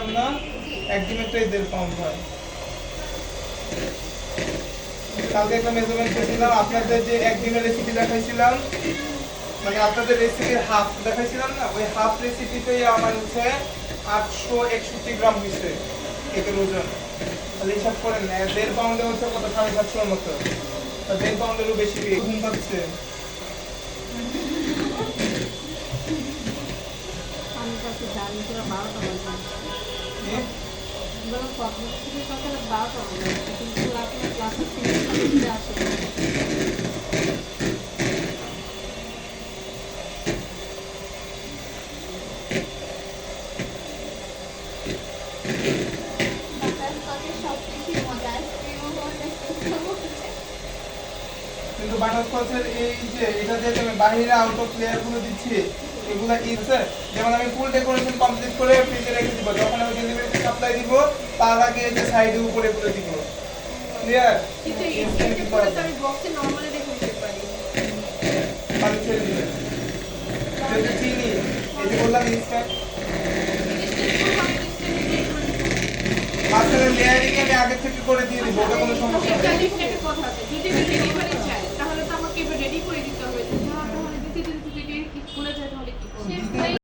Pound না, এক ডিমেরটাই 1.5 pound হয়। কালকে একটা মেজারমেন্ট করেছিলাম, আপনাদের যে এক ডিমের রেসিপি দেখাইছিলাম, মানে আপনাদের রেসিপির হাফ দেখাইছিলাম না, ওই হাফ রেসিপিতেই আমার হচ্ছে 861 গ্রাম হয়েছে কেকের ওজন। তাহলে হিসাব করেন 1.5 পাউন্ডে হচ্ছে কত, 750 মতো। 1.5 পাউন্ডেরও বেশি ঘুম পাচ্ছে। কিন্তু বাটারস্কচের এই যে এটা যে আমি বাইরে আউট অফ লেয়ার গুলো দিচ্ছি, এগুলা ইনসে, যেমন আমি ফুল ডেকোরেশন কমপ্লিট করে ফ্রিজে রেখে দিব, যখন আমি ডেলিভারিতে সাপ্লাই দিব তার আগে এই যে সাইডে উপরে করে দিব। ক্লিয়ার? কিন্তু এই পরে তো আমি বক্সে নরমালি দেখতে পারি। পানি ছেড়ে দিবেন। এই যে চিনি, এই যে বললাম ইনস্ট্যান্ট মাঝখানে লেয়ারিং আমি আগে থেকে করে দিয়ে দিব, ওটা কোনো সমস্যা নেই। একটা কথা আছে, দিতে